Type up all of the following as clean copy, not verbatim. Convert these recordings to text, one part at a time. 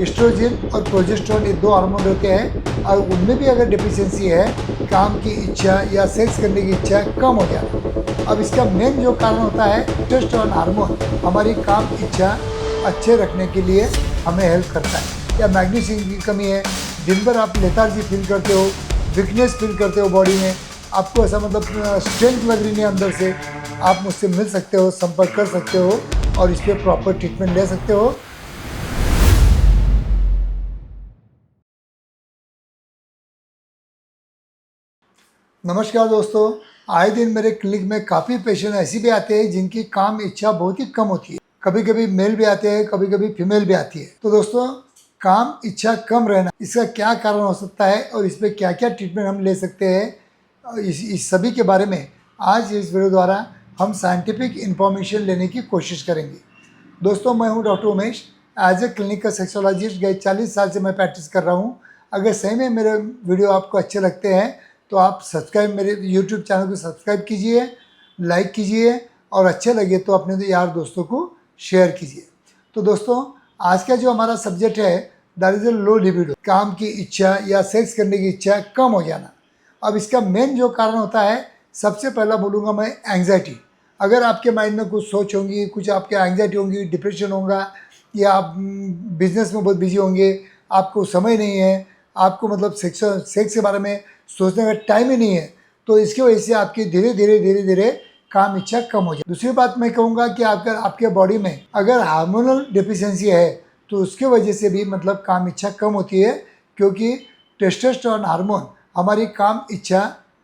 Oestrogen और progesterone ये दो हार्मोन रहते हैं और उनमें भी अगर डिफिशियंसी है, काम की इच्छा या सेक्स करने की इच्छा कम हो जाती है। अब इसका मेन जो कारण होता है टेस्टोस्टेरोन हार्मोन हमारी काम इच्छा अच्छे रखने के लिए हमें हेल्प करता है। या मैग्नीशियम की कमी है, दिन भर आप लेथार्जी फील करते हो, वीकनेस फील करते हो बॉडी में, आपको ऐसा मतलब स्ट्रेंथ लग रही नहीं अंदर से, आप मुझसे मिल सकते हो, संपर्क कर सकते हो और इस पर प्रॉपर ट्रीटमेंट ले सकते हो। नमस्कार दोस्तों, आए दिन मेरे क्लिनिक में काफ़ी पेशेंट ऐसे भी आते हैं जिनकी काम इच्छा बहुत ही कम होती है। कभी कभी मेल भी आते हैं, कभी कभी फीमेल भी आती है। तो दोस्तों, काम इच्छा कम रहना, इसका क्या कारण हो सकता है और इस पर क्या क्या ट्रीटमेंट हम ले सकते हैं, इस सभी के बारे में आज इस वीडियो द्वारा हम साइंटिफिक इंफॉर्मेशन लेने की कोशिश करेंगे। दोस्तों, मैं हूं doctor Umesh. As a clinical sexologist गए 40 साल से मैं प्रैक्टिस कर रहा हूं। अगर सही में मेरे वीडियो आपको अच्छे लगते हैं तो आप सब्सक्राइब, मेरे यूट्यूब चैनल को सब्सक्राइब कीजिए, लाइक कीजिए और अच्छे लगे तो अपने यार दोस्तों को शेयर कीजिए। तो दोस्तों, आज का जो हमारा सब्जेक्ट है that is a low libido, काम की इच्छा या सेक्स करने की इच्छा कम हो जाना। अब इसका मेन जो कारण होता है, सबसे पहला बोलूँगा मैं एंग्जाइटी। अगर आपके माइंड में कुछ सोच होंगी, कुछ आपके एंग्जाइटी होंगी, डिप्रेशन होगा, या आप बिजनेस में बहुत बिजी होंगे, आपको समय नहीं है, आपको मतलब सेक्स के बारे में सोचने का टाइम ही नहीं है, तो इसकी वजह से आपकी धीरे धीरे काम इच्छा कम हो जाए। दूसरी बात मैं कहूँगा कि अगर आपके बॉडी में अगर हार्मोनल डिफिशियंसी है तो उसके वजह से भी मतलब काम इच्छा कम होती है, क्योंकि टेस्टोस्टेरोन हार्मोन हमारी काम इच्छा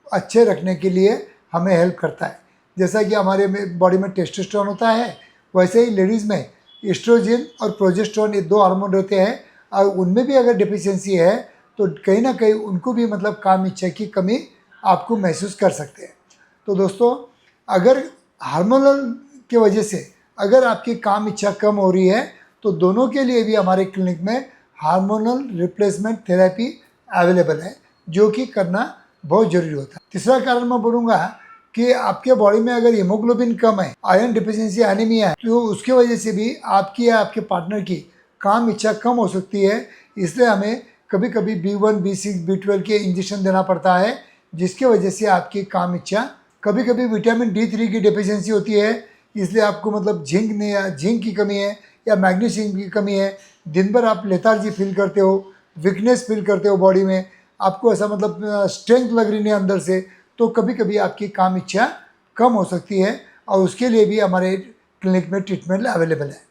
अच्छे रखने के लिए हमें हेल्प करता है। जैसा कि हमारे बॉडी में टेस्टोस्टेरोन होता है, वैसे ही लेडीज़ में एस्ट्रोजन और प्रोजेस्टेरोन ये दो हार्मोन रहते हैं और उनमें भी अगर डिफिशियंसी है तो कहीं ना कहीं उनको भी मतलब काम इच्छा की कमी आपको महसूस कर सकते हैं। तो दोस्तों, अगर हार्मोनल की वजह से अगर आपकी काम इच्छा कम हो रही है तो दोनों के लिए भी हमारे क्लिनिक में हार्मोनल रिप्लेसमेंट थेरेपी अवेलेबल है, जो कि करना बहुत ज़रूरी होता है। तीसरा कारण मैं बोलूँगा कि आपके बॉडी में अगर हीमोग्लोबिन कम है, आयरन डिफिशियंसी एनीमिया है, तो उसके वजह से भी आपकी या आपके पार्टनर की काम इच्छा कम हो सकती है। इसलिए हमें कभी कभी B1, B6, B12 के इंजेक्शन देना पड़ता है, जिसके वजह से आपकी काम इच्छा, कभी कभी विटामिन D3 की डिफिशियंसी होती है, इसलिए आपको मतलब जिंक की कमी है या मैग्नीशियम की कमी है, दिन भर आप लेथार्जी फील करते हो, वीकनेस फील करते हो बॉडी में, आपको ऐसा मतलब स्ट्रेंथ लग रही नहीं अंदर से, तो कभी कभी आपकी काम इच्छा कम हो सकती है और उसके लिए भी हमारे क्लिनिक में ट्रीटमेंट अवेलेबल है।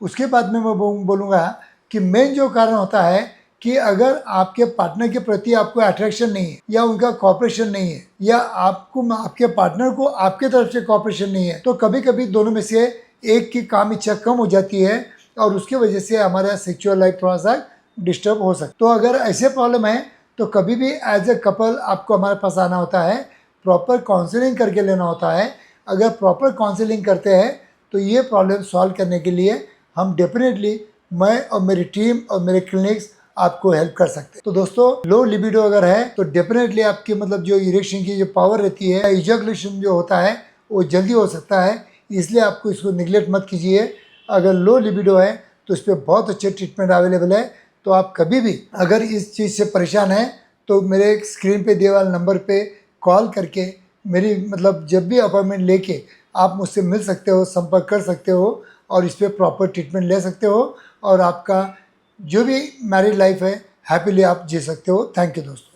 उसके बाद में मैं बोलूँगा कि मेन जो कारण होता है कि अगर आपके पार्टनर के प्रति आपको अट्रैक्शन नहीं है या उनका कॉपरेशन नहीं है या आपको आपके पार्टनर को आपके तरफ से कॉपरेशन नहीं है, तो कभी कभी दोनों में से एक की काम इच्छा कम हो जाती है और उसकी वजह से हमारा सेक्सुअल लाइफ थोड़ा सा डिस्टर्ब हो सकता है। तो अगर ऐसे प्रॉब्लम है तो कभी भी एज ए कपल आपको हमारे पास आना होता है, प्रॉपर काउंसलिंग करके लेना होता है। अगर प्रॉपर काउंसलिंग करते हैं तो ये प्रॉब्लम सॉल्व करने के लिए हम डेफिनेटली, मैं और मेरी टीम और मेरे क्लिनिक्स आपको हेल्प कर सकते हैं। तो दोस्तों, लो लिबिडो अगर है तो डेफिनेटली आपकी मतलब जो इरेक्शन की जो पावर रहती है, इजैकुलेशन जो होता है वो जल्दी हो सकता है, इसलिए आपको इसको निगलेक्ट मत कीजिए। अगर लो लिबिडो है तो इस पर बहुत अच्छे ट्रीटमेंट अवेलेबल है। तो आप कभी भी अगर इस चीज़ से परेशान हैं तो मेरे स्क्रीन पे दिए वाले नंबर पे कॉल करके मेरी मतलब जब भी अपॉइंटमेंट लेके आप मुझसे मिल सकते हो, संपर्क कर सकते हो और इस पर प्रॉपर ट्रीटमेंट ले सकते हो और आपका जो भी मैरिड लाइफ है हैप्पीली आप जी सकते हो। थैंक यू दोस्तों।